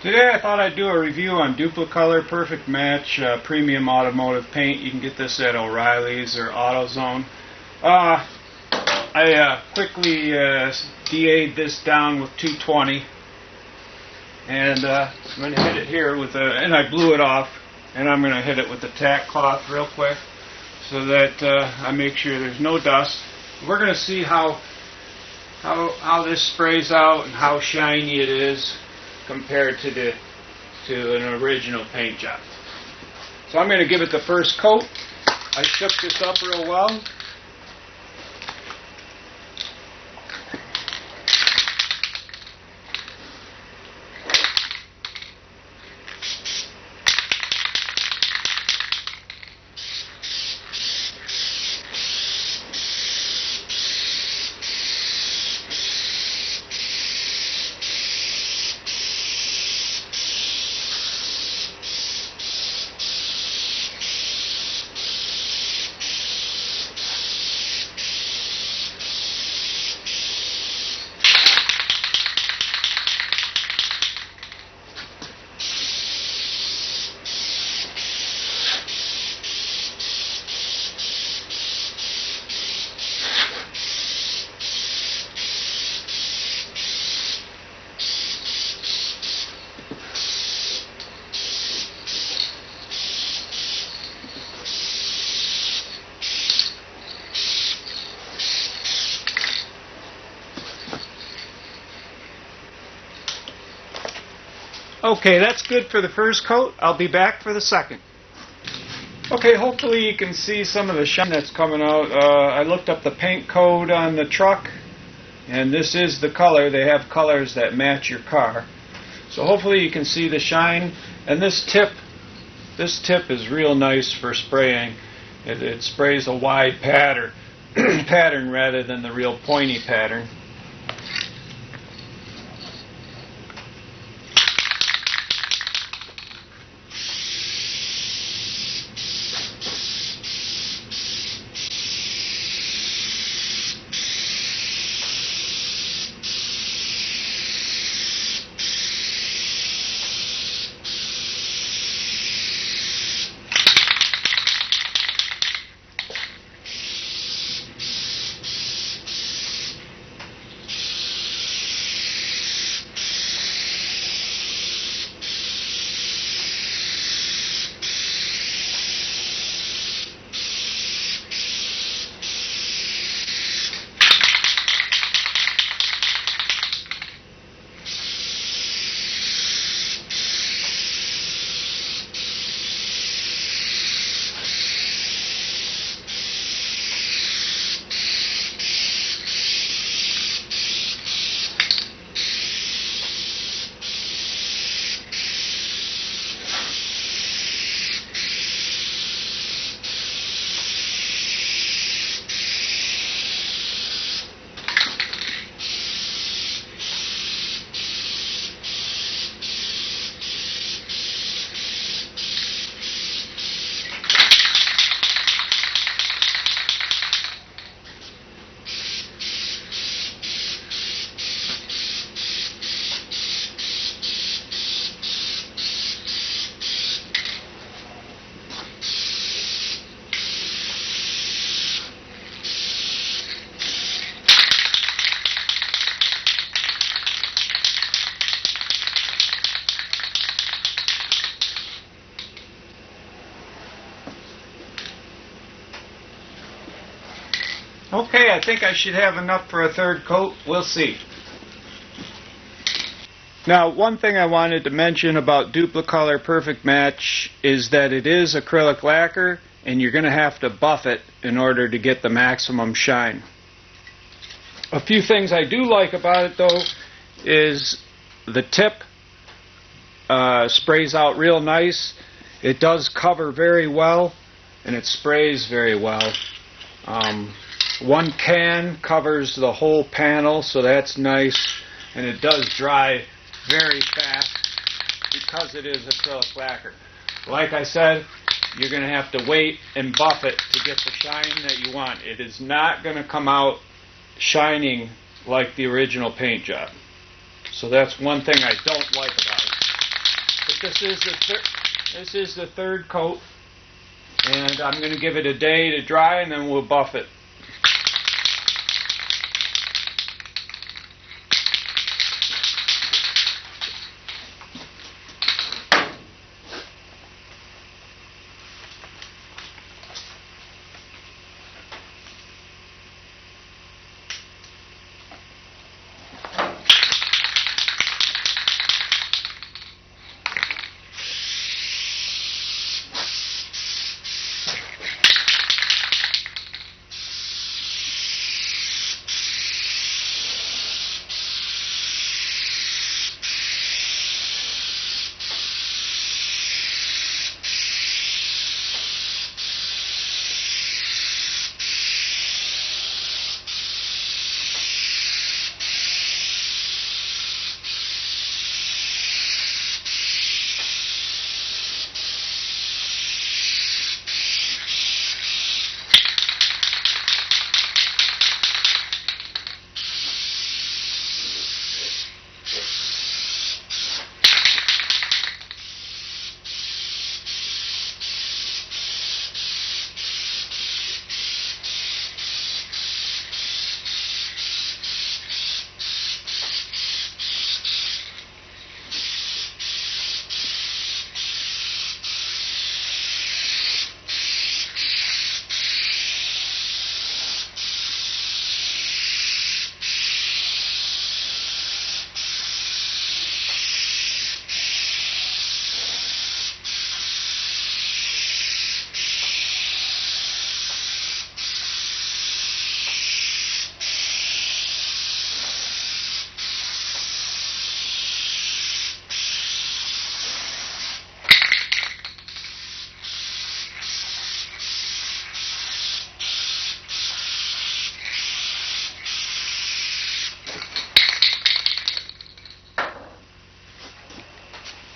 Today I thought I'd do a review on Dupli-Color Perfect Match Premium Automotive Paint. You can get this at O'Reilly's or AutoZone. I quickly DA'd this down with 220, and I'm going to hit it here with and I blew it off, and I'm going to hit it with the tack cloth real quick so that I make sure there's no dust. We're going to see how this sprays out and how shiny it is compared to an original paint job. So I'm going to give it the first coat. I shook this up real well. Okay, that's good for the first coat. I'll be back for the second. Okay, hopefully you can see some of the shine that's coming out. I looked up the paint code on the truck, and this is the color. They have colors that match your car. So hopefully you can see the shine. And this tip is real nice for spraying. It sprays a wide pattern rather than the real pointy pattern. Okay, I think I should have enough for a third coat. We'll see. Now, one thing I wanted to mention about Dupli-Color Perfect Match is that it is acrylic lacquer, and you're going to have to buff it in order to get the maximum shine. A few things I do like about it, though, is the tip sprays out real nice. It does cover very well, and it sprays very well. One can covers the whole panel, so that's nice, and it does dry very fast because it is acrylic lacquer. Like I said, you're going to have to wait and buff it to get the shine that you want. It is not going to come out shining like the original paint job. So that's one thing I don't like about it. This is the third coat, and I'm going to give it a day to dry, and then we'll buff it.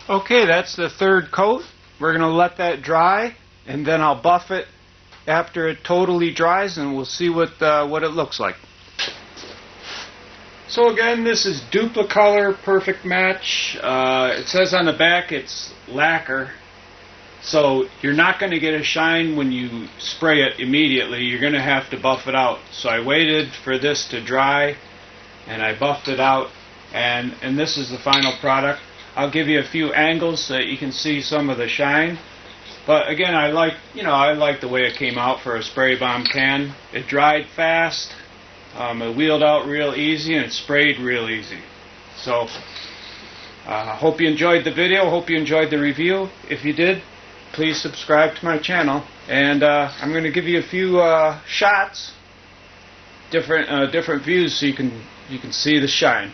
Okay, that's the third coat. We're going to let that dry, and then I'll buff it after it totally dries, and we'll see what it looks like. So again, this is Dupli-Color Perfect Match. It says on the back it's lacquer, so you're not going to get a shine when you spray it immediately. You're going to have to buff it out. So I waited for this to dry, and I buffed it out, and this is the final product. I'll give you a few angles so that you can see some of the shine. But again, I like the way it came out for a spray bomb can. It dried fast, it wheeled out real easy, and it sprayed real easy. So I hope you enjoyed the video. Hope you enjoyed the review. If you did, please subscribe to my channel. And I'm going to give you a few shots, different views, so you can see the shine.